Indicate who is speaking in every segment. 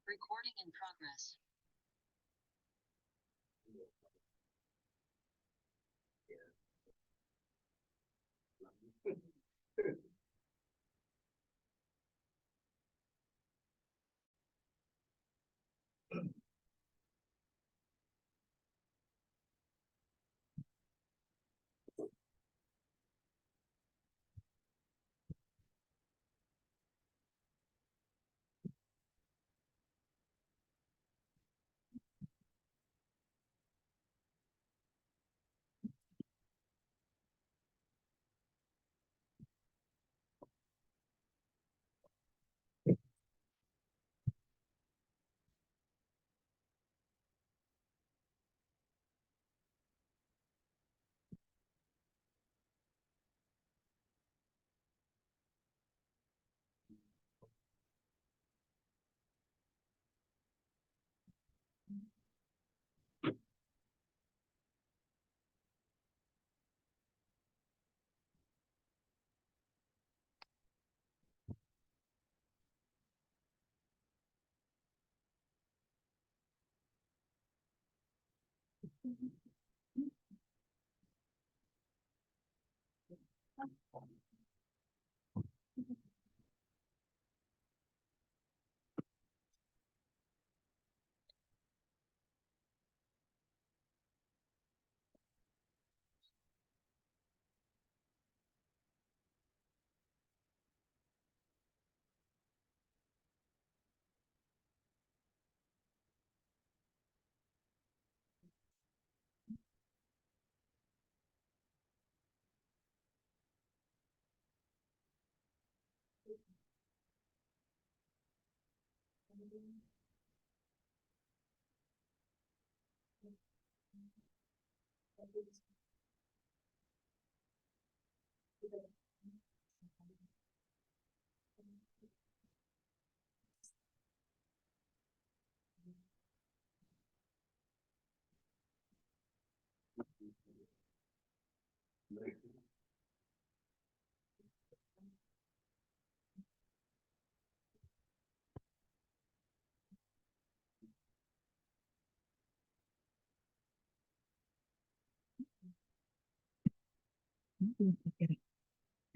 Speaker 1: Recording in progress.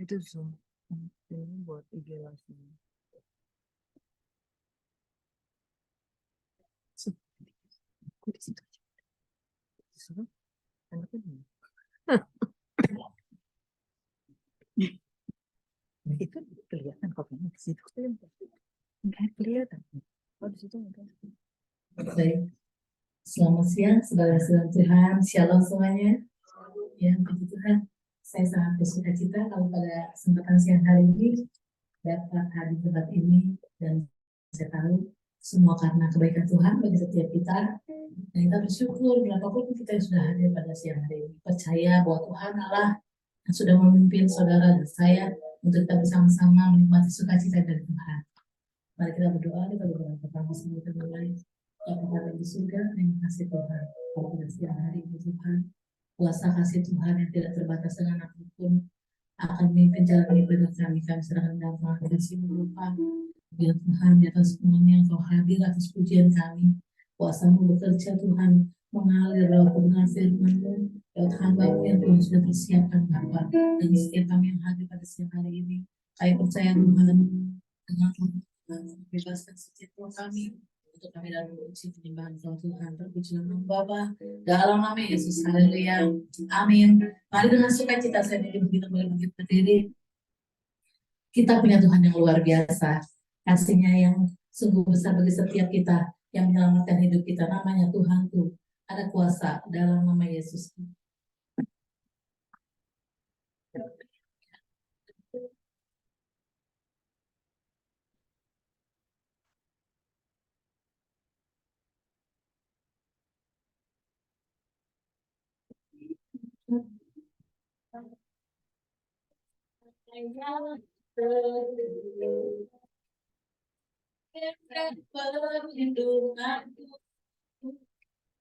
Speaker 2: Itu Zoom. Ini buat IG langsung. Aku di situ aja. Disuruh. Anaknya di- Itu kelihatan kok ini di situ kan. Enggak kelihatan. Oh di situ enggak.
Speaker 3: Baik, selamat siang saudara-saudara Tuhan, shalom semuanya. Ya, puji Tuhan, saya sangat bersuka cita kalau pada kesempatan siang hari ini dapat hadir di tempat ini, dan saya tahu semua karena kebaikan Tuhan bagi setiap kita. Dan kita bersyukur berapapun kita yang sudah hadir pada siang hari ini, percaya bahwa Tuhan Allah yang sudah memimpin saudara dan saya untuk kita bersama-sama menikmati sukacita dari Tuhan. Mari kita berdoa, kita berdoa pertama semua kita mulai. Bapa di surga, terima kasih Tuhan. Pada siang hari ini Tuhan, kuasa kasih Tuhan yang tidak terbatas dengan apapun akan memimpin jalan ibadah kami. Kami serahkan dalam tangan kasih berupa biar Tuhan di atas semuanya Engkau hadir atas pujian kami. Kuasamu bekerja Tuhan, mengalir lewat kebenaran firman-Mu, lewat hamba-Mu yang Tuhan sudah persiapkan Bapa. Dan setiap kami yang hadir pada siang hari ini, kami percaya Tuhan dengan Tuhan bebaskan setiap roh kami untuk kami dalam menguji penyembahan Tuhan. Terpuji nama Bapa dalam nama Yesus. Haleluya. Amin. Mari dengan sukacita saya kita boleh bangkit berdiri. Kita punya Tuhan yang luar biasa. Kasihnya yang sungguh besar bagi setiap kita, yang menyelamatkan hidup kita. Namanya Tuhanku. Ada kuasa dalam nama Yesus. Perlindunganku yang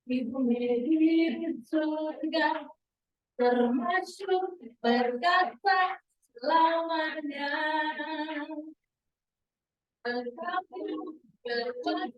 Speaker 3: Ibu di surga termasuk berkata selamanya. Engkau berkuasa.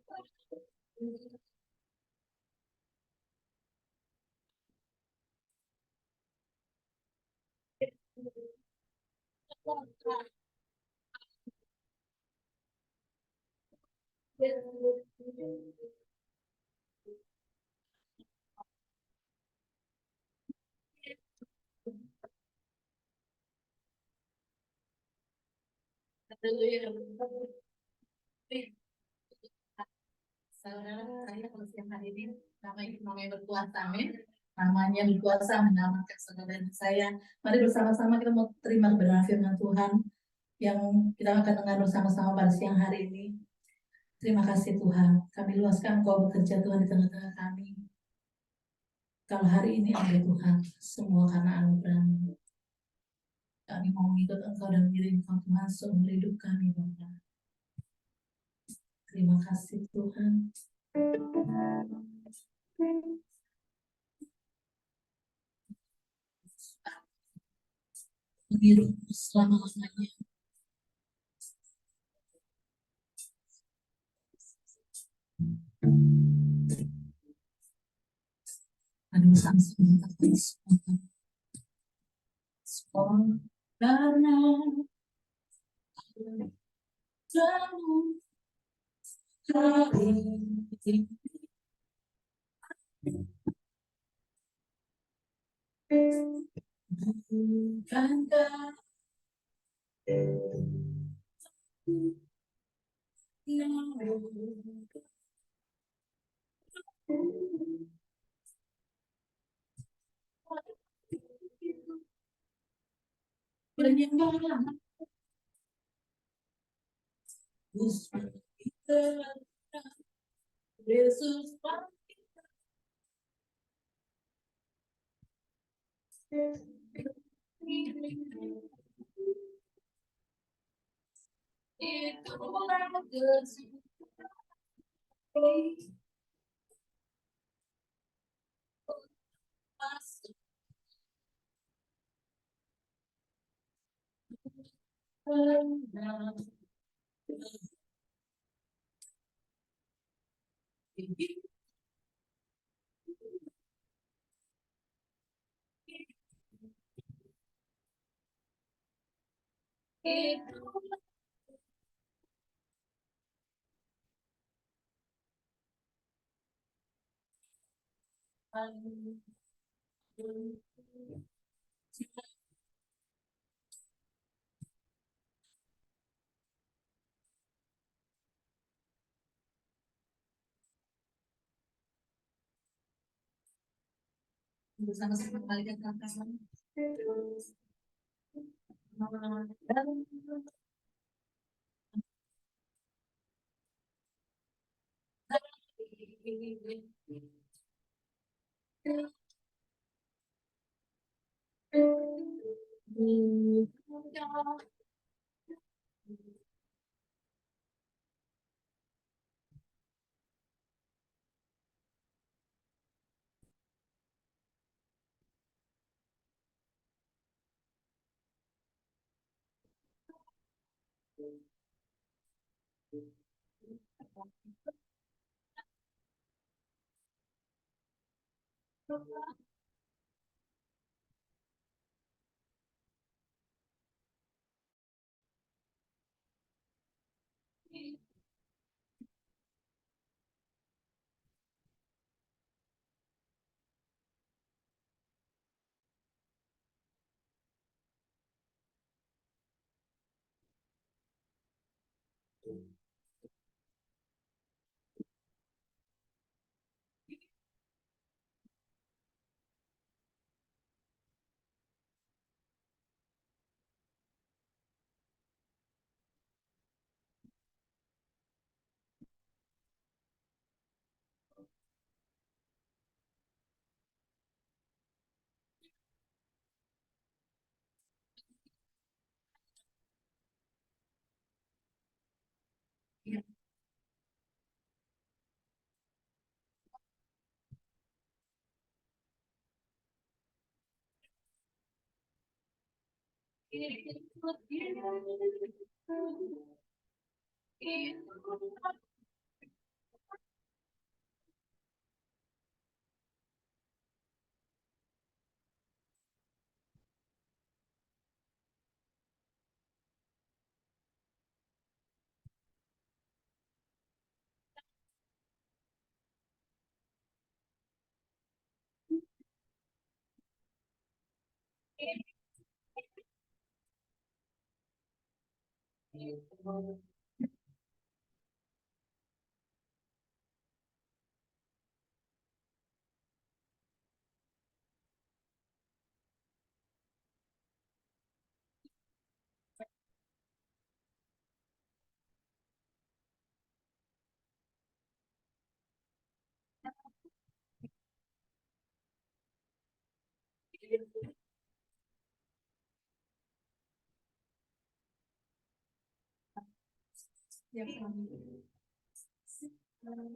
Speaker 3: Saya kalau setiap hari ini namanya berpuasa, amin. Namanya berpuasa menyelamatkan saudara dan saya. Mari bersama-sama kita mau terima kebenaran firman Tuhan yang kita akan dengar bersama-sama pada siang hari ini. Terima kasih Tuhan, kami luaskan Kau bekerja Tuhan di tengah-tengah kami. Kalau hari ini ada Tuhan, semua karena anugerah-Mu. Kami mau mengikut Engkau dan mengiring Engkau Tuhan seumur hidup kami, Bapa. Terima kasih Tuhan. Mengiring selama-lamanya. Aduh, sama-sama karena kamu bukankah penyembah Yesus bersama-sama kembalikan tangan.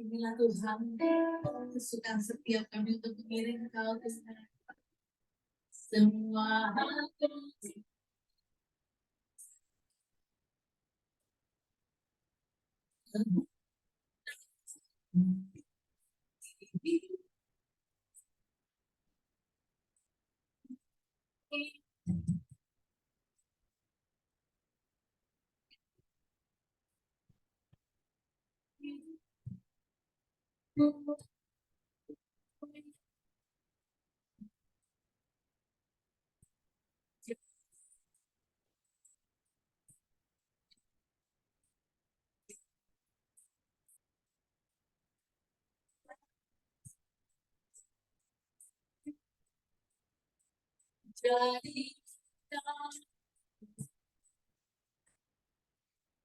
Speaker 3: Inilah Tuhan, kesukaan setiap kami untuk mengiring Kau ke sana. Semua hati jadi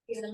Speaker 3: yang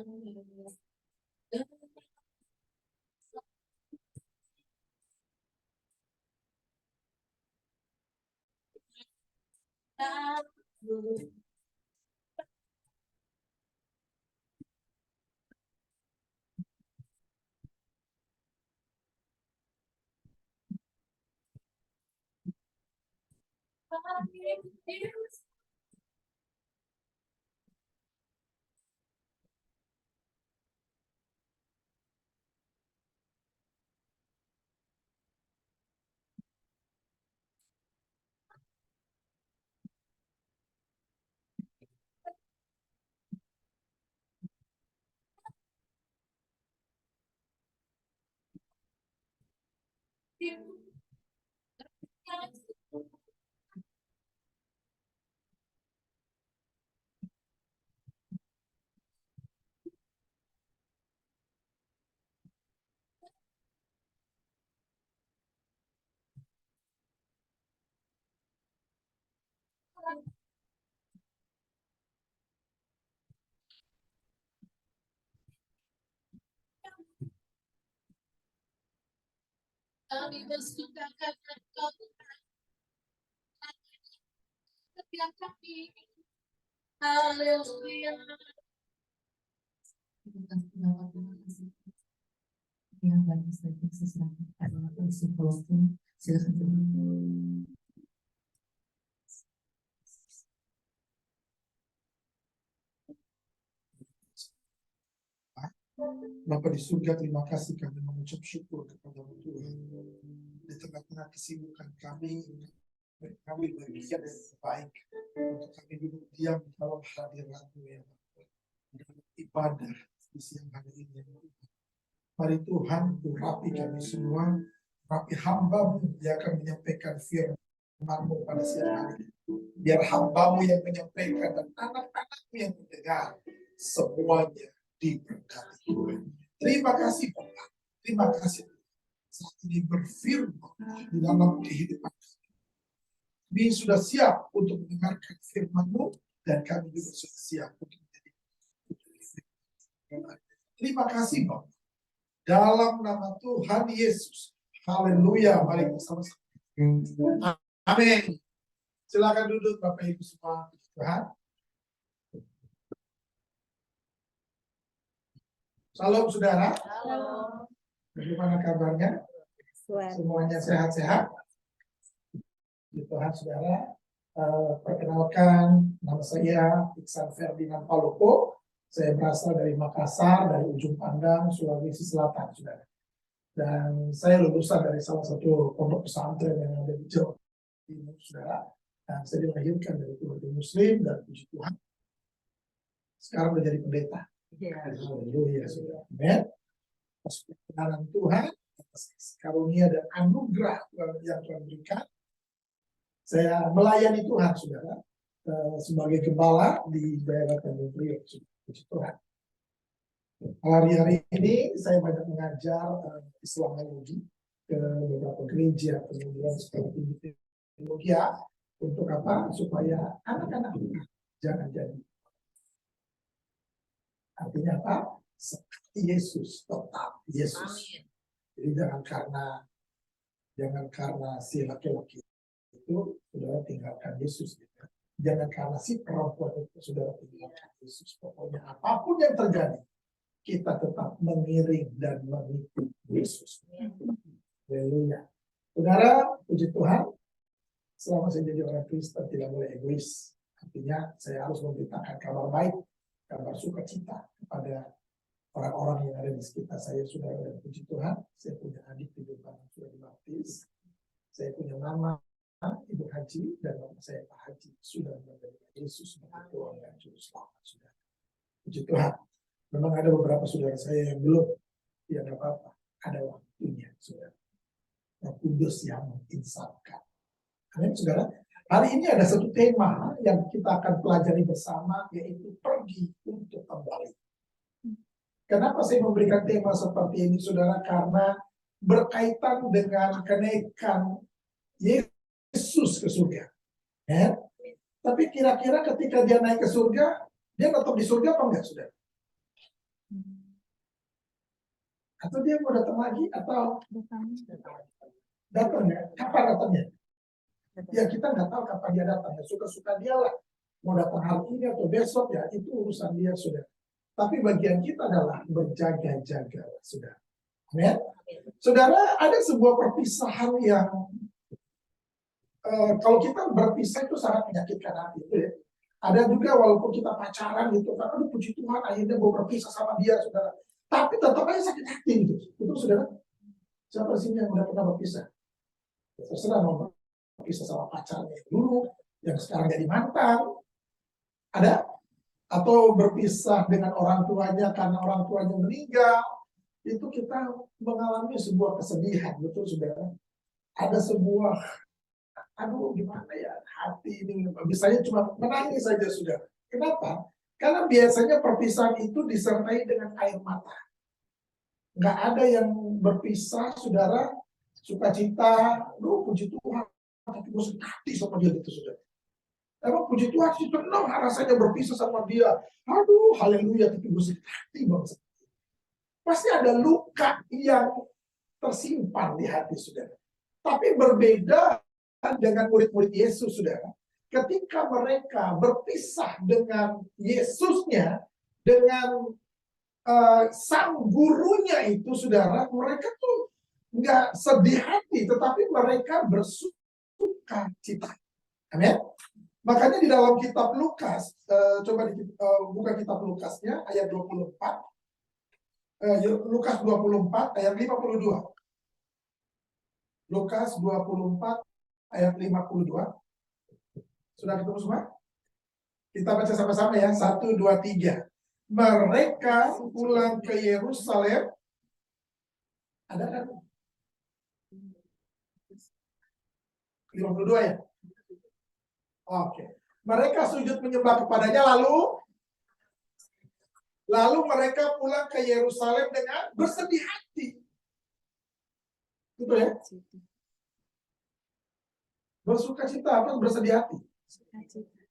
Speaker 3: Kami bersukakan Engkau setiap kami. Haleluya. Terima kasih. Yang bagi setiap sesuatu adalah psikologi. Silakan.
Speaker 1: Bapa di surga, terima kasih kami mengucap syukur kepada Tuhan. Di tengah-tengah kesibukan kami bagian yang baik untuk kami duduk diam dalam hadirat-Mu ya Bapa. Dalam ibadah di siang hari ini. Mari Tuhan, urapi kami semua, urapi hamba-Mu yang akan menyampaikan firman-Mu pada siang hari ini. Biar hamba-Mu yang menyampaikan dan anak-anak-Mu yang mendengar semuanya diberkati Tuhan. Terima kasih Bapak. Terima kasih saat ini berfirman di dalam kehidupan kami. Kami sudah siap untuk mendengarkan firman-Mu dan kami juga sudah siap untuk menjadi firman. Terima kasih Bapak. Dalam nama Tuhan Yesus. Haleluya. Mari bersama-sama. Amin. Silakan duduk Bapak Ibu semua. Tuhan. Salam saudara.
Speaker 2: Halo.
Speaker 1: Bagaimana kabarnya? Semuanya sehat-sehat? Tuhan saudara, perkenalkan nama saya Iksan Ferdinand Palopo. Saya berasal dari Makassar, dari ujung pandang Sulawesi Selatan, saudara. Dan saya lulusan dari salah satu pondok pesantren yang ada di Jawa Timur, saudara. Dan saya dilahirkan dari keluarga Muslim dan puji Tuhan. Sekarang menjadi pendeta. Haleluya, saudara. Amin. Atas perkenanan Tuhan, atas karunia dan anugerah yang Tuhan berikan, saya melayani Tuhan, saudara, sebagai gembala di daerah Tanjung Priok, puji Tuhan. Hari-hari ini saya banyak mengajar Islamologi ke beberapa gereja, kemudian seperti teologi, untuk apa? Supaya anak-anak jangan jadi. Artinya apa? Seperti Yesus, tetap Yesus. Jadi jangan karena si laki-laki itu saudara tinggalkan Yesus. Gitu. Jangan karena si perempuan itu saudara tinggalkan Yesus. Pokoknya apapun yang terjadi, kita tetap mengiring dan mengikuti Yesus. Haleluya. Saudara, puji Tuhan, selama saya jadi orang Kristen tidak boleh egois. Artinya saya harus memberitakan kabar baik, kabar sukacita kepada orang-orang yang ada di sekitar saya. Saudara, dan puji Tuhan, saya punya adik di depan yang sudah dibaptis. Saya punya mama, Ibu Haji, dan mama saya Pak Haji sudah menerima Yesus sebagai Tuhan dan Juru Selamat. Sudah, puji Tuhan. Memang ada beberapa saudara saya yang belum, ya nggak apa-apa, ada waktunya, saudara. Roh Kudus yang menginsapkan. Amin, saudara. Hari ini ada satu tema yang kita akan pelajari bersama, yaitu pergi untuk kembali. Kenapa saya memberikan tema seperti ini, saudara? Karena berkaitan dengan kenaikan Yesus ke surga. Ya? Tapi kira-kira ketika dia naik ke surga, dia tetap di surga apa enggak, saudara? Atau dia mau datang lagi, atau datang ya? Kapan datangnya? Ya kita nggak tahu kapan dia datang. Ya suka-suka dia lah. Mau datang hari ini atau besok ya, itu urusan dia, saudara. Tapi bagian kita adalah berjaga-jaga, saudara. Amin. Saudara, ada sebuah perpisahan yang kalau kita berpisah itu sangat menyakitkan hati. Ya. Ada juga walaupun kita pacaran gitu, kan, aduh puji Tuhan akhirnya gue berpisah sama dia, saudara. Tapi tetap aja sakit hati gitu. Itu saudara, siapa sih yang udah pernah berpisah? Terserah mau berpisah sama pacarnya dulu, yang sekarang jadi mantan. Ada? Atau berpisah dengan orang tuanya karena orang tuanya meninggal. Itu kita mengalami sebuah kesedihan, betul saudara. Ada sebuah, aduh gimana ya, hati ini bisanya cuma menangis saja, saudara. Kenapa? Karena biasanya perpisahan itu disertai dengan air mata. Nggak ada yang berpisah, saudara, sukacita, puji Tuhan, tapi gue sakit hati sama dia gitu, saudara. Emang puji Tuhan sih senang rasanya berpisah sama dia. Aduh, haleluya, tapi gue sakit hati banget. Pasti ada luka yang tersimpan di hati, saudara. Tapi berbeda dengan murid-murid Yesus, saudara. Ketika mereka berpisah dengan Yesusnya, dengan sang gurunya itu, saudara, mereka tuh nggak sedih hati, tetapi mereka bersuka cita. Amin. Makanya di dalam kitab Lukas, coba buka kitab Lukasnya ayat 24. Lukas 24 ayat 52. Lukas 24 ayat 52. Sudah ketemu semua? Kita baca sama-sama ya. 1, 2, 3. Mereka pulang ke Yerusalem. Ada kan? 52 ya? Oke. Mereka sujud menyembah kepadanya, lalu mereka pulang ke Yerusalem dengan bersedih hati. Betul ya? Bersukacita, apa bersedih hati?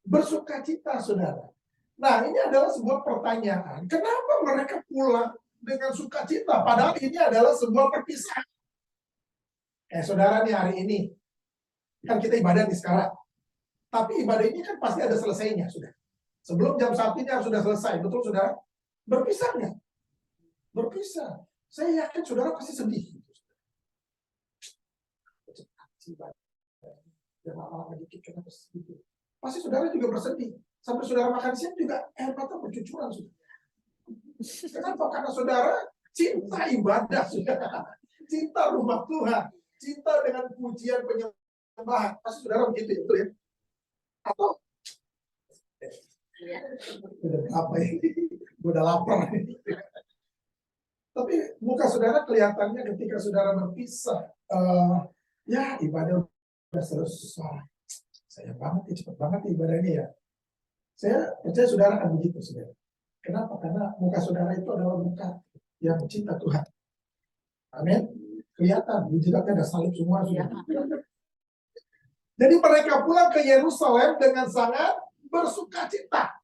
Speaker 1: Bersukacita, saudara. Nah, ini adalah sebuah pertanyaan. Kenapa mereka pulang dengan sukacita? Padahal ini adalah sebuah perpisahan. Saudara nih, hari ini kan kita ibadah nih sekarang. Tapi ibadah ini kan pasti ada selesainya, sudah. Sebelum jam 1 ini harus sudah selesai, betul saudara? Berpisah nggak? Berpisah. Saya yakin saudara pasti sedih. Pasti saudara juga bersedih. Sampai saudara makan siang juga air mata bercucuran, sudah. Kenapa? Karena saudara cinta ibadah, saudara. Cinta rumah Tuhan. Cinta dengan pujian penyembahan. Pasti saudara begitu ya, betul ya? Atau apa ini? Udah lapar. Tapi muka saudara kelihatannya ketika saudara berpisah, ya ibadah udah selesai. Sayang banget ya, cepat banget ibadahnya ya. Saya percaya saudara akan begitu, saudara. Kenapa? Karena muka saudara itu adalah muka yang cinta Tuhan. Amin. Kelihatan, di jidatnya ada salib semua, saudara. Jadi mereka pulang ke Yerusalem dengan sangat bersukacita.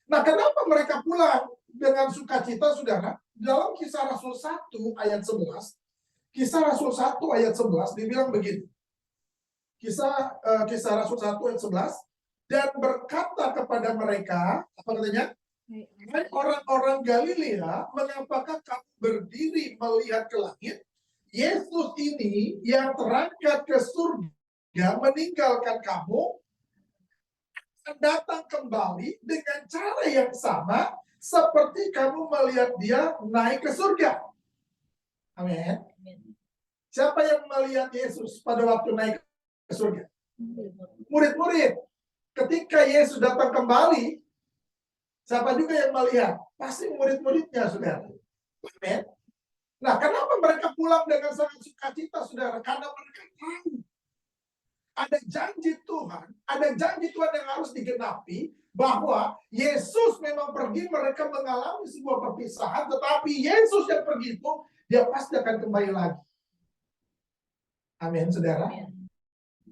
Speaker 1: Nah, kenapa mereka pulang dengan sukacita, saudara? Dalam Kisah Rasul 1 ayat 11, Kisah Rasul 1 ayat 11 dibilang begini. Kisah Rasul 1 ayat 11, dan berkata kepada mereka, apa katanya? Hai orang-orang Galilea, mengapakah kamu berdiri melihat ke langit? Yesus ini yang terangkat ke surga meninggalkan kamu, datang kembali dengan cara yang sama seperti kamu melihat dia naik ke surga. Amin. Siapa yang melihat Yesus pada waktu naik ke surga? Murid-murid. Ketika Yesus datang kembali, siapa juga yang melihat? Pasti murid-muridnya, saudara. Amin. Nah, kenapa mereka pulang dengan sangat sukacita, saudara? Karena mereka tahu ada janji Tuhan yang harus digenapi, bahwa Yesus memang pergi, mereka mengalami sebuah perpisahan, tetapi Yesus yang pergi itu, dia pasti akan kembali lagi. Amin, saudara.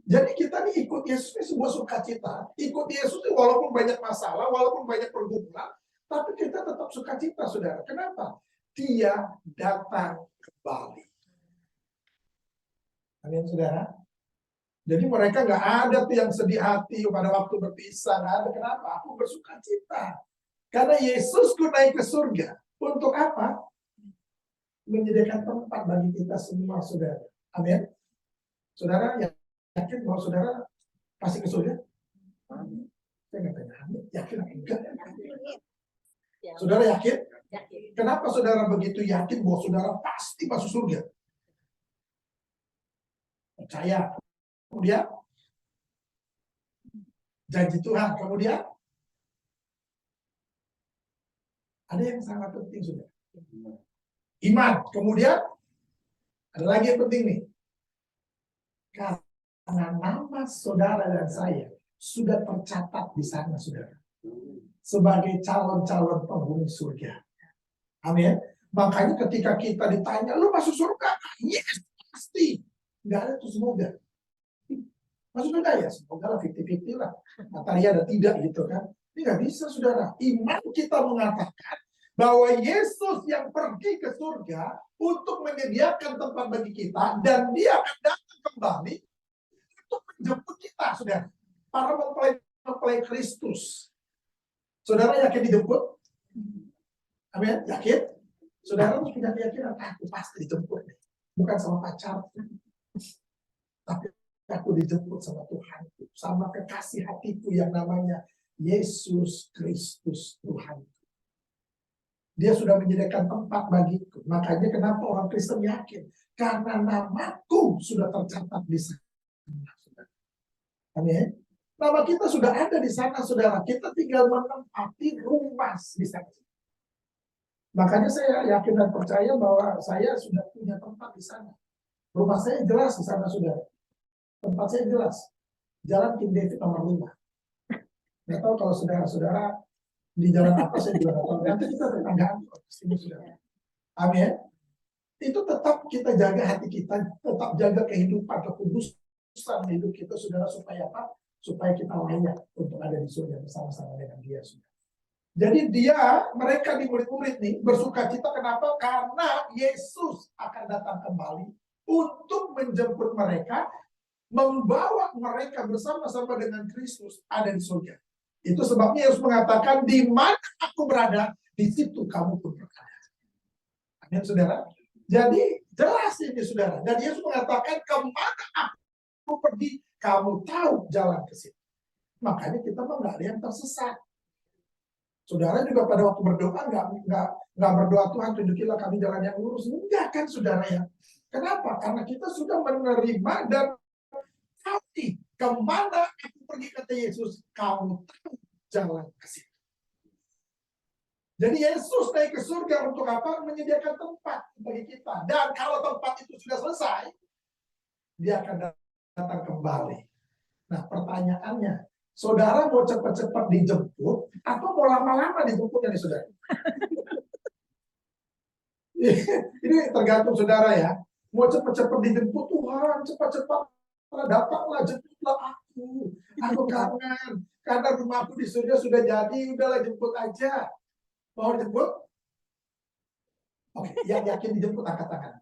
Speaker 1: Jadi kita nih ikut Yesus ini sebuah sukacita. Ikut Yesus ini walaupun banyak masalah, walaupun banyak pergumulan, tapi kita tetap sukacita, saudara. Kenapa? Dia datang kembali. Amin, saudara. Jadi mereka nggak ada tuh yang sedih hati pada waktu berpisah. Nggak ada. Kenapa? Aku bersuka cita. Karena Yesusku naik ke surga. Untuk apa? Menyediakan tempat bagi kita semua, saudara. Amin. Saudara yakin bahwa saudara pasti ke surga? Saya nggak tanya. Yakin atau enggak? Saudara yakin? Kenapa saudara begitu yakin bahwa saudara pasti masuk surga? Percaya. Kemudian janji Tuhan. Kemudian ada yang sangat penting, saudara. Iman. Kemudian ada lagi yang penting nih. Karena nama saudara dan saya sudah tercatat di sana, saudara, sebagai calon-calon penghuni surga. Amin. Makanya ketika kita ditanya, lu masuk surga? Yes, pasti. Nggak ada tuh semoga. Masuk surga ya? Semoga lah, 50-50 lah. Antara ya ada tidak gitu kan. Ini nggak bisa, saudara. Iman kita mengatakan bahwa Yesus yang pergi ke surga untuk menyediakan tempat bagi kita, dan dia akan datang kembali untuk menjemput kita, saudara. Para mempelai Kristus. Saudara yakin dijemput? Amin, yakin? Saudara harus punya keyakinan, aku pasti dijemput. Bukan sama pacar, tapi aku dijemput sama Tuhan, sama kekasih hatiku yang namanya Yesus Kristus Tuhan. Dia sudah menyediakan tempat bagiku. Makanya kenapa orang Kristen yakin? Karena namaku sudah tercatat di sana. Amin. Nama kita sudah ada di sana, saudara. Kita tinggal menempati rumah di sana. Makanya saya yakin dan percaya bahwa saya sudah punya tempat di sana. Rumah saya jelas di sana, saudara. Tempat saya jelas. Jalan King David nomor 5. Nggak tahu kalau saudara-saudara di jalan apa, saya juga nggak tahu. Nanti kita tetanggaan. Amin. Itu tetap kita jaga hati kita, tetap jaga kehidupan, kekudusan hidup kita, saudara, supaya apa? Supaya kita layak untuk ada di surga bersama-sama dengan dia, saudara. Jadi mereka di murid-murid nih bersuka cita. Kenapa? Karena Yesus akan datang kembali untuk menjemput mereka, membawa mereka bersama-sama dengan Kristus ada di surga. Itu sebabnya Yesus mengatakan, di mana aku berada, di situ kamu pun berada. Amin, saudara. Jadi jelas ini, saudara. Dan Yesus mengatakan, kemana aku pergi, kamu tahu jalan ke situ. Makanya kita nggak ada yang tersesat. Saudara juga pada waktu berdoa nggak berdoa, Tuhan tunjukilah kami jalan yang lurus. Enggak kan, saudara ya. Kenapa? Karena kita sudah menerima dan tahu nih, kemana aku pergi, kata Yesus, kamu tahu jalan ke situ. Jadi Yesus naik ke surga untuk apa? Menyediakan tempat bagi kita. Dan kalau tempat itu sudah selesai, dia akan datang kembali. Nah, pertanyaannya, saudara mau cepat-cepat dijemput atau mau lama-lama dijemputnya nih, saudara? Ini tergantung saudara ya. Mau cepat-cepat dijemput, Tuhan cepat-cepat datanglah, jemputlah aku. Aku kangen. Karena rumahku di surga sudah jadi, udahlah jemput aja. Mau dijemput? Oke, yang yakin dijemput angkat tangan.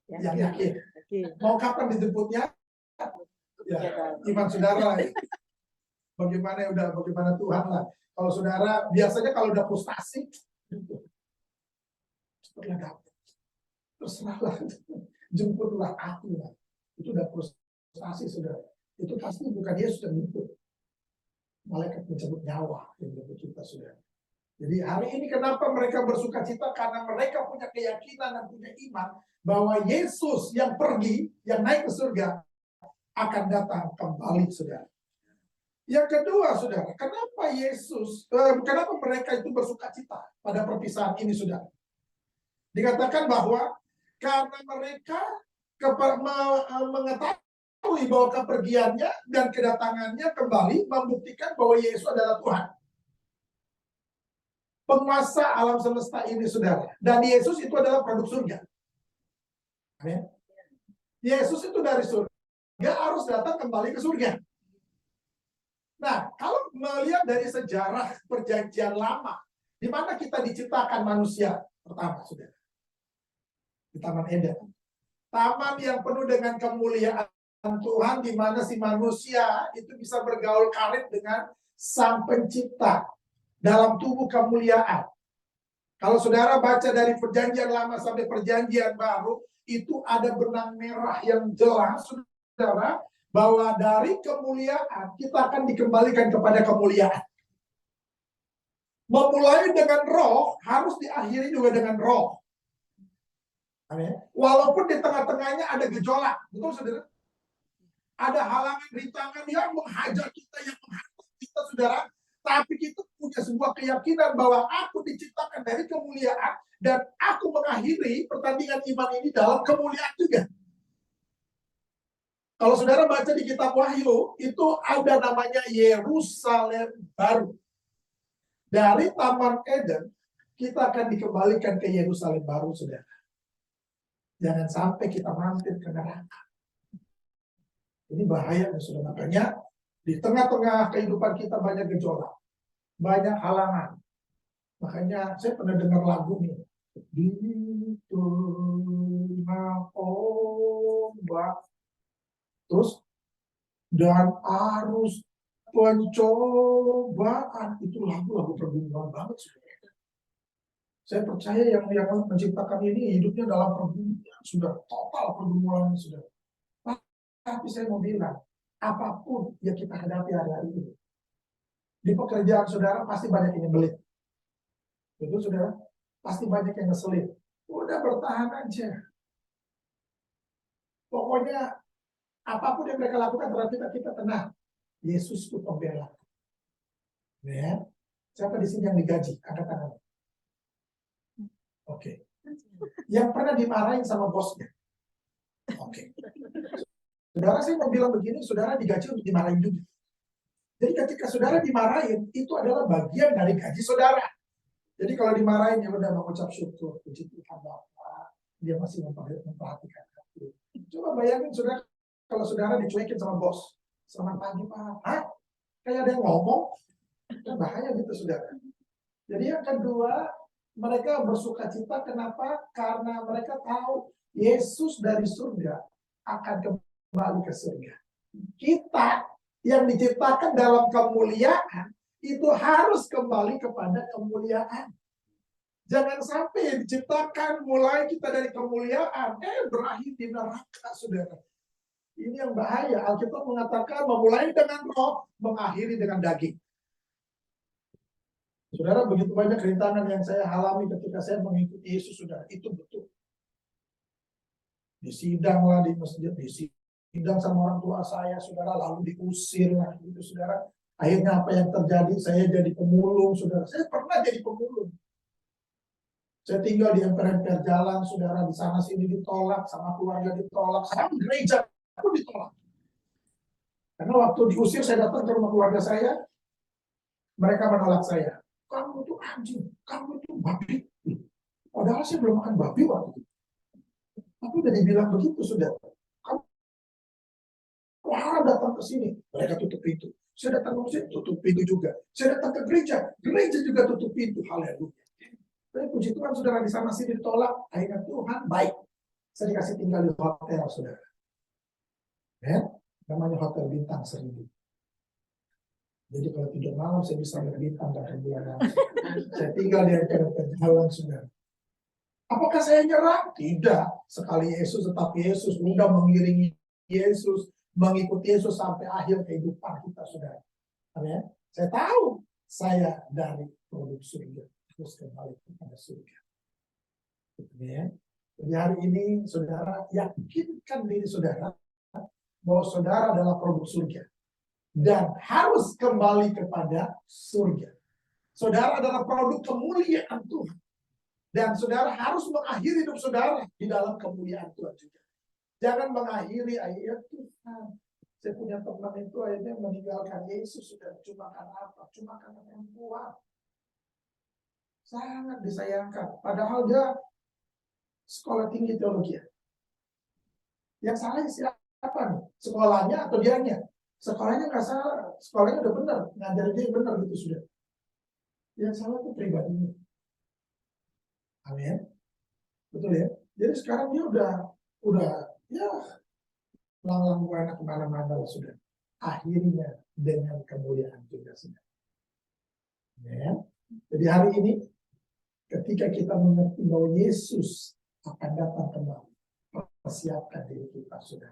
Speaker 1: Yang yakin. Mau kapan dijemputnya? Ya, iman saudara lah. Bagaimana Tuhan lah. Kalau saudara biasanya kalau udah frustasi, cepatlah dapat. Terserahlah, jemputlah aku lah. Itu udah frustasi, saudara. Itu pasti bukan Yesus yang jemput. Malaikat mencabut nyawa yang jemput kita, saudara. Jadi hari ini kenapa mereka bersuka cita? Karena mereka punya keyakinan dan punya iman bahwa Yesus yang pergi, yang naik ke surga, akan datang kembali, saudara. Yang kedua, saudara, kenapa mereka itu bersuka cita pada perpisahan ini, saudara? Dikatakan bahwa karena mereka mengetahui bahwa kepergiannya dan kedatangannya kembali membuktikan bahwa Yesus adalah Tuhan, penguasa alam semesta ini, saudara. Dan Yesus itu adalah produk surga. Amin. Yesus itu dari surga harus datang kembali ke surga. Nah, kalau melihat dari sejarah perjanjian lama, di mana kita diciptakan manusia pertama, saudara, di Taman Eden, taman yang penuh dengan kemuliaan Tuhan di mana si manusia itu bisa bergaul karib dengan Sang Pencipta dalam tubuh kemuliaan. Kalau saudara baca dari perjanjian lama sampai perjanjian baru, itu ada benang merah yang jelas, saudara, bahwa dari kemuliaan kita akan dikembalikan kepada kemuliaan. Memulai dengan roh, harus diakhiri juga dengan roh. Amin. Walaupun di tengah-tengahnya ada gejolak, betul saudara? Ada halangan rintangan yang menghajar kita, yang menghantam kita, saudara. Tapi kita punya sebuah keyakinan bahwa aku diciptakan dari kemuliaan dan aku mengakhiri pertandingan iman ini dalam kemuliaan juga. Kalau saudara baca di kitab Wahyu, itu ada namanya Yerusalem baru. Dari Taman Eden, kita akan dikembalikan ke Yerusalem baru, saudara. Jangan sampai kita mampir ke neraka. Ini bahaya, saudara. Makanya di tengah-tengah kehidupan kita banyak gejolak, banyak halangan. Makanya saya pernah dengar lagu nih. Di tengah ombak, terus dan arus pencobaan, itu lagu-lagu pergumulan banget, saudara. Saya percaya yang menciptakan ini hidupnya dalam pergumulan, sudah total pergumulan, sudah. Tapi saya mau bilang, apapun yang kita hadapi hari-hari ini, di pekerjaan saudara pasti banyak yang nyebelin. Betul saudara? Pasti banyak yang ngeselin. Udah bertahan aja. Pokoknya apapun yang mereka lakukan terhadap kita tenang. Yesus itu pembela. Ya. Siapa di sini yang digaji? Angkat tangan. Oke. Yang pernah dimarahin sama bosnya? Oke. Saudara, saya mau bilang begini, saudara digaji untuk dimarahin juga. Jadi ketika saudara dimarahin, itu adalah bagian dari gaji saudara. Jadi kalau dimarahin, ya udah mengucap syukur, puji Tuhan Bapa, dia masih memperhatikan aku. Coba bayangin saudara, kalau saudara dicuekin sama bos, selamat pagi Pak, hah? Kayak ada yang ngomong, kan bahaya gitu saudara. Jadi yang kedua, mereka bersuka cita, kenapa? Karena mereka tahu Yesus dari surga akan kembali ke surga. Kita yang diciptakan dalam kemuliaan itu harus kembali kepada kemuliaan. Jangan sampai yang diciptakan mulai kita dari kemuliaan, berakhir di neraka, saudara. Ini yang bahaya. Alkitab mengatakan memulai dengan roh, mengakhiri dengan daging. Saudara, begitu banyak rintangan yang saya alami ketika saya mengikuti Yesus, saudara. Itu betul. Di sidang lah, di masjid, di sidang sama orang tua saya, saudara, lalu diusir lah, gitu, saudara. Akhirnya apa yang terjadi? Saya jadi pemulung, saudara. Saya pernah jadi pemulung. Saya tinggal di emper-emper jalan, saudara, di sana sini ditolak, sama keluarga ditolak, sama gereja pun ditolak. Karena waktu diusir, saya datang ke rumah keluarga saya, mereka menolak saya. Kamu itu anjing, kamu itu babi. Padahal saya belum makan babi waktu itu. Tapi udah dibilang begitu, saudara. Wah, datang ke sini, mereka tutup pintu. Saya datang ke sini, tutup pintu juga. Saya datang ke gereja, gereja juga tutup pintu. Haleluya. Tapi puji Tuhan, saudara, di sana sini ditolak. Akhirnya Tuhan baik. Saya dikasih tinggal di hotel, saudara. Ya, namanya Hotel Bintang 1000. Jadi kalau tidur malam saya bisa lihat bintang dan rembulan. Saya tinggal di jalan, saudara. Apakah saya nyerah? Tidak. Sekali Yesus tetap Yesus. Mudah mengiringi Yesus, mengikuti Yesus sampai akhir kehidupan kita, saudara. Amin. Saya tahu saya dari produk surga, terus kembali kepada surga. Ya. Jadi hari ini saudara yakinkan diri saudara bahwa saudara adalah produk surga dan harus kembali kepada surga. Saudara adalah produk kemuliaan Tuhan dan saudara harus mengakhiri hidup saudara di dalam kemuliaan Tuhan juga. Jangan mengakhiri ayat Tuhan. Saya punya teman itu akhirnya meninggalkan Yesus, sudah cuma karena apa? Cuma karena perempuan. Sangat disayangkan. Padahal dia sekolah tinggi teologi. Yang salah siapa nih? Sekolahnya atau dianya? Sekolahnya nggak salah. Sekolahnya udah benar. Ngajarin dia benar gitu sudah. Yang salah itu pribadinya. Amin. Betul ya? Jadi sekarang dia udah ya Lalang buana kemana-mana sudah. Akhirnya dengan kemuliaan juga sudah. Ya. Jadi hari ini ketika kita mengerti bahwa Yesus akan datang kembali, persiapkan diri kita sudah.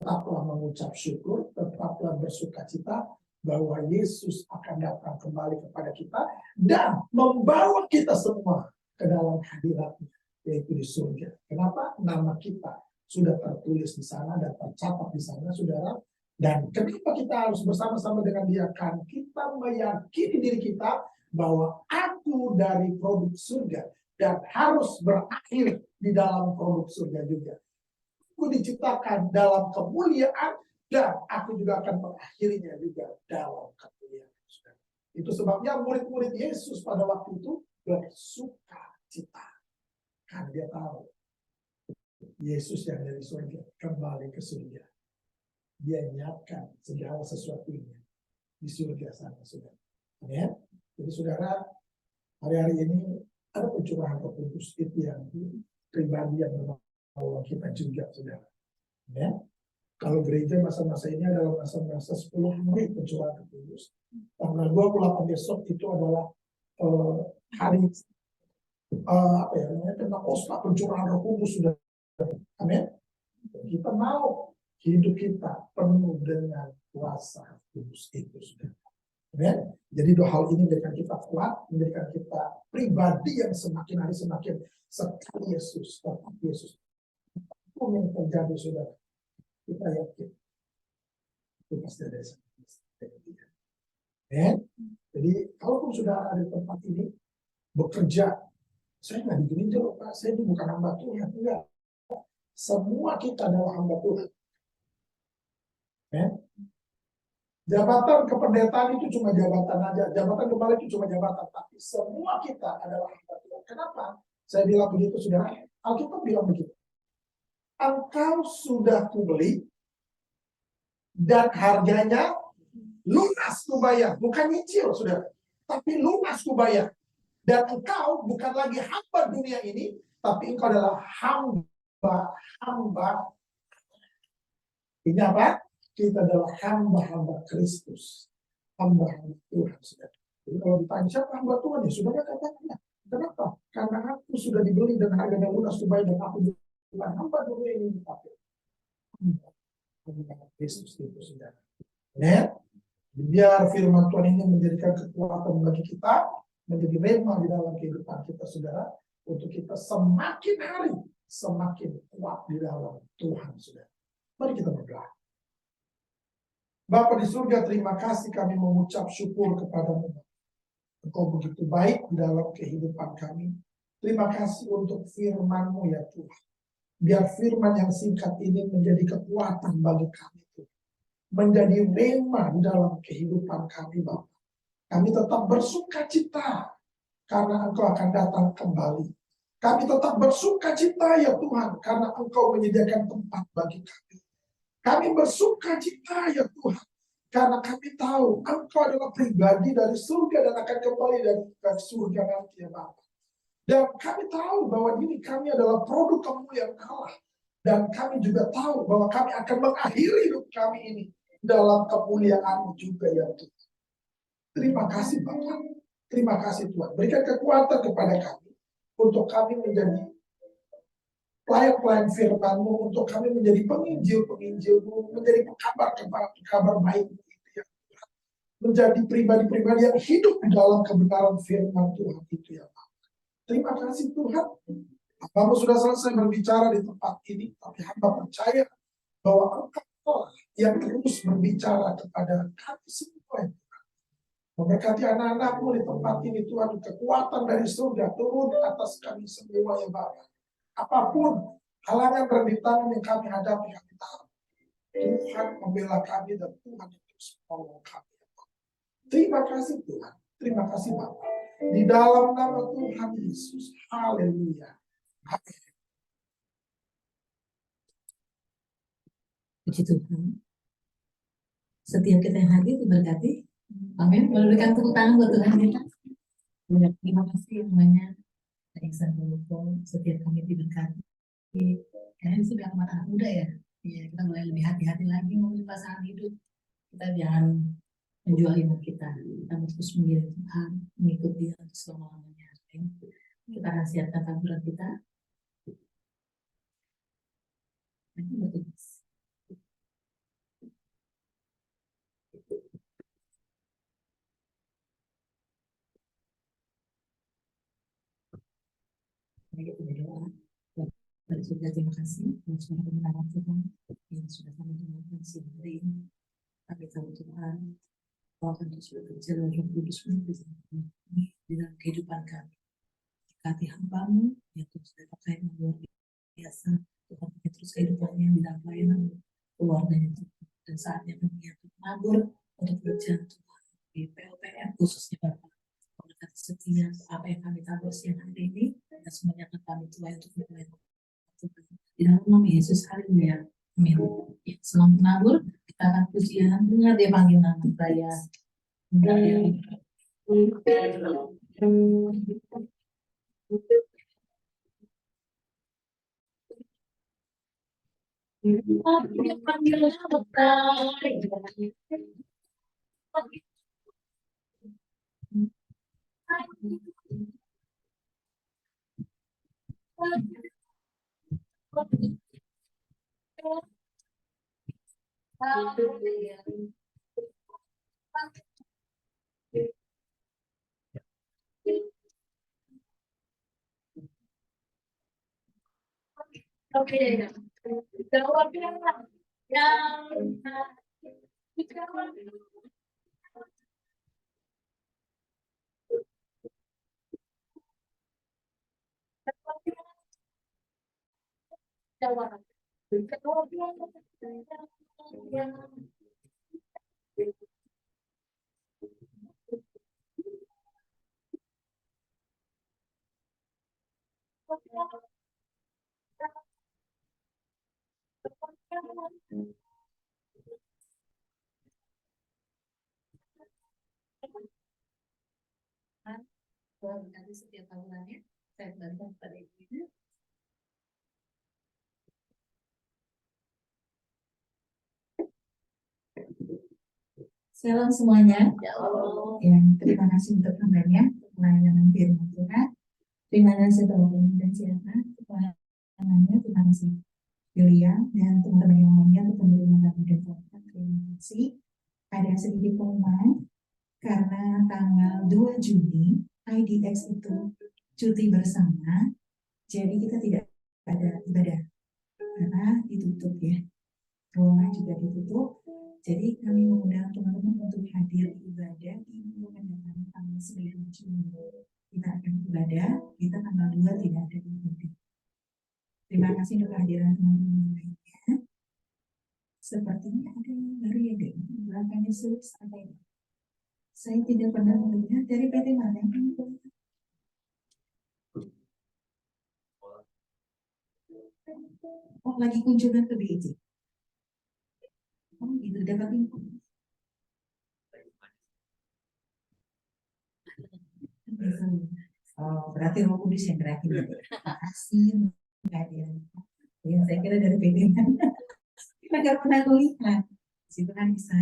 Speaker 1: Tetaplah mengucap syukur, tetaplah bersuka cita bahwa Yesus akan datang kembali kepada kita dan membawa kita semua ke dalam hadiratnya, yaitu di surga. Kenapa? Nama kita sudah tertulis di sana dan tercatat di sana, saudara. Dan kenapa kita harus bersama-sama dengan dia? Kan kita meyakini diri kita bahwa aku dari produk surga dan harus berakhir di dalam produk surga juga. Aku diciptakan dalam kemuliaan dan aku juga akan mengakhirinya juga dalam kemuliaan. Itu sebabnya murid-murid Yesus pada waktu itu bersuka cita. Karena dia tahu Yesus yang dari surga kembali ke surga. Dia nyiapkan segala sesuatunya di surga sana, saudara. Ya? Jadi saudara, hari-hari ini ada pencurahan Roh Kudus itu yang pribadi yang menolong kita juga, saudara. Ya? Kalau gereja masa-masa ini adalah masa-masa 10 hari pencurahan Roh Kudus. Tanggal 28 besok itu adalah hari apa ya namanya, Pentakosta, pencurahan Roh Kudus, sudah. Amin. Kita mau hidup kita penuh dengan kuasa kudus itu, sudah. Amin. Jadi dua hal ini menjadikan kita kuat, menjadikan kita pribadi yang semakin hari semakin sekali Yesus, tetap Yesus. Apapun yang terjadi, saudara, kita yakin itu pasti ada ya. Jadi kalaupun sudah ada di tempat ini bekerja, saya nggak di gereja loh Pak, saya itu bukan hamba Tuhan, enggak. Semua kita adalah hamba Tuhan. Ya. Jabatan kependetaan itu cuma jabatan aja, jabatan kembali itu cuma jabatan, tapi semua kita adalah hamba Tuhan. Kenapa? Saya bilang begitu, saudara. Alkitab bilang begitu. Engkau sudah kubeli dan harganya lunas kubayar, bukan nyicil, saudara, tapi lunas kubayar. Dan engkau bukan lagi hamba dunia ini, tapi engkau adalah hamba. Ini apa? Kita adalah hamba-hamba Kristus, hamba-hamba Tuhan, saudara. Jadi kalau ditanya siapa hamba Tuhan, ya saudara katakan, kenapa? Karena aku sudah dibeli dan harganya lunas kubayar, dan aku bukan hamba dunia ini, tapi hamba Kristus itu, saudara. Ya, biar firman Tuhan ini menjadikan kekuatan bagi kita, menjadi rema di dalam kehidupan kita, saudara, untuk kita semakin hari semakin kuat di dalam Tuhan, saudara. Mari kita berdoa. Bapa di surga, terima kasih kami mengucap syukur kepadamu. Engkau begitu baik di dalam kehidupan kami. Terima kasih untuk firman-Mu ya Tuhan. Biar firman yang singkat ini menjadi kekuatan bagi kami, Tuhan. Menjadi rema di dalam kehidupan kami, Bapa. Kami tetap bersuka cita karena Engkau akan datang kembali. Kami tetap bersuka cita ya Tuhan karena Engkau menyediakan tempat bagi kami. Kami bersuka cita ya Tuhan karena kami tahu Engkau adalah pribadi dari surga dan akan kembali dari surga nanti ya Bapa. Dan kami tahu bahwa ini kami adalah produk kemuliaan Allah. Dan kami juga tahu bahwa kami akan mengakhiri hidup kami ini dalam kemuliaan juga ya Tuhan. Terima kasih Bapak. Terima kasih Tuhan. Berikan kekuatan kepada kami untuk kami menjadi pelayan-pelayan firman-Mu, untuk kami menjadi penginjil-penginjil-Mu, menjadi kabar baik itu ya Tuhan. Menjadi pribadi-pribadi yang hidup di dalam kebenaran firman Tuhan itu ya Tuhan. Terima kasih Tuhan. Hamba sudah selesai berbicara di tempat ini, tapi hamba percaya bahwa Engkau yang terus berbicara kepada kami semua. Memberkati anak-anak-Mu di tempat ini Tuhan, kekuatan dari surga turun atas kami semua ya Bapa. Apapun halangan rintangan yang kami hadapi, kami tahu Tuhan membela kami dan Tuhan terus menolong kami. Terima kasih Tuhan, terima kasih Bapa. Di dalam nama Tuhan Yesus, haleluya. Amin.
Speaker 3: Puji Tuhan. Setiap kita yang hadir diberkati. Amin. Memberikan tepuk tangan buat Tuhan kita. Terima kasih semuanya. Iksan Muluko, setiap kami diberkati. Karena di sini anak anak muda ya. Iya, kita mulai lebih hati-hati lagi memilih pasangan hidup. Kita jangan menjual iman kita. Kita terus mengiring Tuhan, mengikuti Dia untuk selama-lamanya. Kita akan siapkan tabungan kita. Nanti bertugas. Mari kita berdoa. Bapak Surga, terima kasih untuk semua kebenaran Tuhan yang sudah kami dengarkan siang hari ini. Kami tahu Tuhan, Kau akan terus bekerja dalam Roh Kudus di dalam kehidupan kami. Berkati hamba-Mu yang terus dipakai luar biasa. Tuhan kami terus kehidupannya di dalam pelayanan keluarganya Tuhan. Dan saatnya kami yang menabur untuk bekerja Tuhan di PLPM khususnya Bapak. Kau berkati setia apa yang kami tabur siang hari ini dan semuanya akan kami tuai untuk melayani di dalam nama Yesus, haleluya. Amin. Ya, selamat menabur, kita akan pujian, dengar dia panggil nama saya. Dia panggil nama Oke, jawabnya yang nanti setiap tahulannya saya bantu pada ibu. Shalom semuanya. Ya, terima kasih untuk hambanya, pelayanan firman Tuhan. Terima kasih teman-teman dan siapa pelayanannya. Terima kasih Yulia dan teman-teman yang lainnya untuk menerima kami dan Tuhan. Terima kasih. Ada sedikit pengumuman karena tanggal 2 Juni IDX itu cuti bersama, jadi kita tidak ada ibadah karena ditutup ya. Ruangan juga ditutup. Jadi kami mengundang teman-teman untuk hadir ibadah di minggu mendatang tanggal 9 Juni. Kita akan ibadah, kita tanggal 2 tidak ada ibadah. Terima kasih untuk kehadiran teman-teman lainnya. Sepertinya ada yang baru ya deh. Belakang Yesus ada ini. Saya tidak pernah melihat dari PT mana. Oh, lagi kunjungan ke BJ. Oh, gitu dapat info. Oh, berarti Roh Kudus yang gerakin. Terima kasih kehadiran. Ya, saya kira dari PT mana. Kita nggak pernah melihat. Situ kan bisa.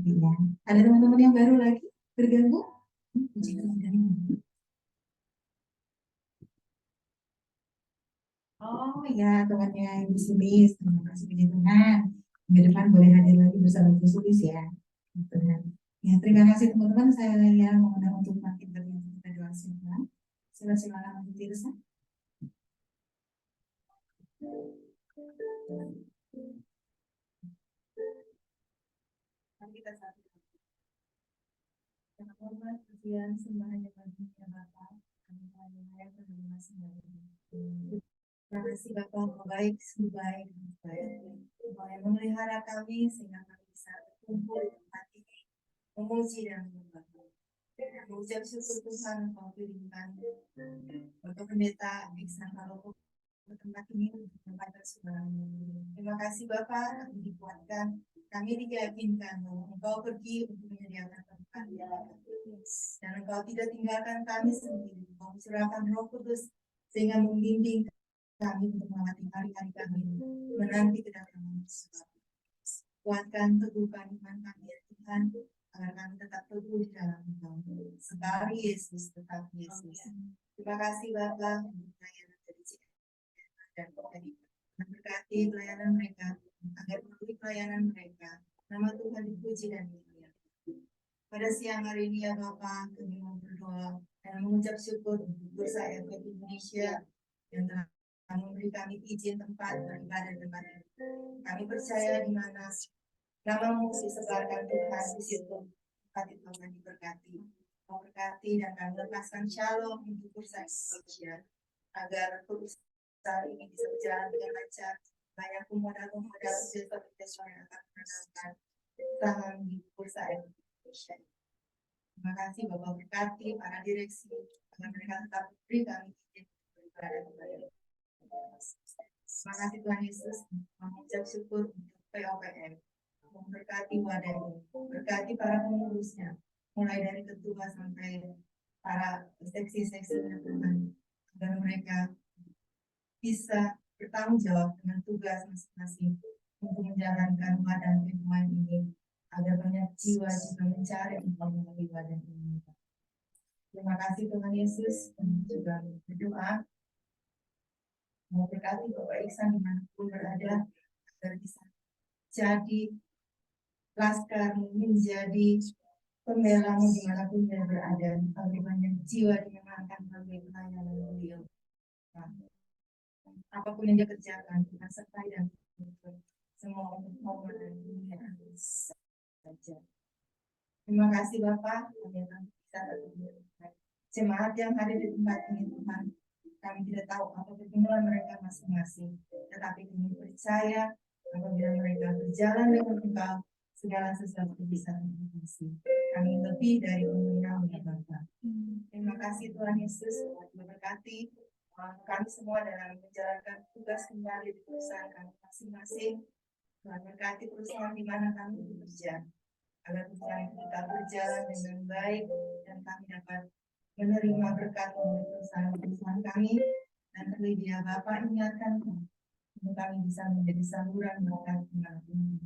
Speaker 3: Ya. Ada teman-teman yang baru lagi bergabung? Puji Tuhan dari mana? Oh ya, temannya Ibu Sulis, terima kasih puji Tuhan. Minggu depan boleh hadir lagi bersama Ibu Sulis ya. Tuhan. Ya, terima kasih teman-teman. Saya yang mengundang untuk makin berlian kita doa silakan. Silakan untuk Tirsa. Mari kita satu. Yang hormat, pujian, sembahan yang baginya Bapa, kami melayani Tuhan masing-masing. Terima kasih Bapak, baik, baik, yang memelihara kami sehingga kami bisa berkumpul di tempat ini, memuji dan menyembah. Mengucap syukur Tuhan kau kirimkan Bapak Pendeta Iksan Paropo ke tempat ini untuk membaca semuanya. Terima kasih Bapak, kami dikuatkan, kami diyakinkan bahwa Engkau pergi untuk menyediakan tempat dan Engkau tidak tinggalkan kami sendiri. Engkau curahkan Roh Kudus sehingga membimbing
Speaker 4: kami untuk melewati hari-hari kami menanti kedatangan Yesus. Kuatkan, teguhkan iman kami ya Tuhan, agar kami tetap teguh di dalam Engkau. Sebab Yesus tetap Yesus. Terima kasih Bapa untuk pelayanan dari dan dari memberkati pelayanan mereka, agar melalui pelayanan mereka nama Tuhan dipuji dan dimuliakan. Pada siang hari ini ya Bapa, kami mau berdoa dan mengucap syukur untuk Bursa Efek Indonesia yang telah memberi kami izin tempat beribadah tempat ini. Kami percaya di mana namamu disebarkan Tuhan di situ, tempat itu akan diberkati. Memberkati dan kami lepaskan shalom untuk Bursa Indonesia, agar perusahaan ini bisa berjalan dengan lancar. Banyak pemodal-pemodal investor yang akan menanamkan saham di Bursa Indonesia. Terima kasih Bapak, berkati para direksi agar mereka tetap beri kami izin beribadah kepada. Terima kasih Tuhan Yesus, mengucap syukur untuk POPM, memberkati wadah ini, berkati para pengurusnya, mulai dari ketua sampai para seksi-seksinya Tuhan, agar mereka bisa bertanggung jawab dengan tugas masing-masing untuk menjalankan wadah Tuhan ini, agar banyak jiwa juga mencari Engkau melalui wadah ini. Terima kasih Tuhan Yesus, juga berdoa memberkati Bapak Iksan dimanapun berada, agar bisa jadi laskar, menjadi pembelamu dimanapun dia berada, agar banyak jiwa dimenangkan melalui pelayanan beliau. Apapun yang dia kerjakan, Tuhan sertai dan semua untuk mohon dan kemuliaan saja. Terima kasih Bapak, kami akan bisa bertemu. Jemaat yang hadir di tempat ini Tuhan, kami tidak tahu apa pergumulan mereka masing-masing, tetapi kami percaya apabila mereka berjalan dengan Engkau, segala sesuatu bisa terjadi. Kami lebih dari mengenal ya Bapa. Terima kasih Tuhan Yesus, memberkati kami semua dalam menjalankan tugas kembali di perusahaan kami masing-masing. Tuhan berkati perusahaan di mana kami bekerja, agar perusahaan kita berjalan dengan baik dan kami dapat menerima berkat dari perusahaan kami, dan terlebih Bapak ingatkan untuk kami bisa menjadi saluran berkat dimanapun.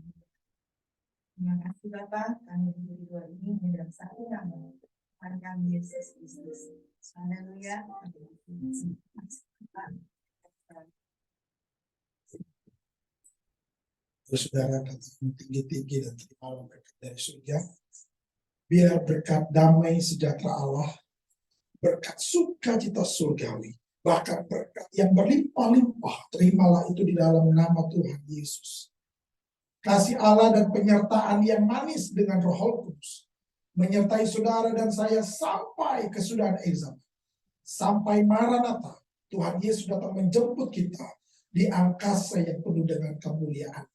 Speaker 4: Terima kasih Bapak, kami beri doa ini dalam satu nama Tuhan kami Yesus Kristus. Haleluya.
Speaker 1: Saudara datang tinggi-tinggi dan terima berkat dari surga. Biar berkat damai sejahtera Allah, berkat sukacita surgawi, bahkan berkat yang berlimpah-limpah, terimalah itu di dalam nama Tuhan Yesus. Kasih Allah dan penyertaan yang manis dengan Roh Kudus menyertai saudara dan saya sampai kesudahan zaman. Sampai Maranatha, Tuhan Yesus datang menjemput kita di angkasa yang penuh dengan kemuliaan.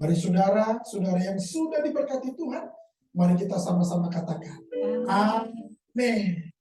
Speaker 1: Mari saudara-saudara yang sudah diberkati Tuhan, mari kita sama-sama katakan, Amin.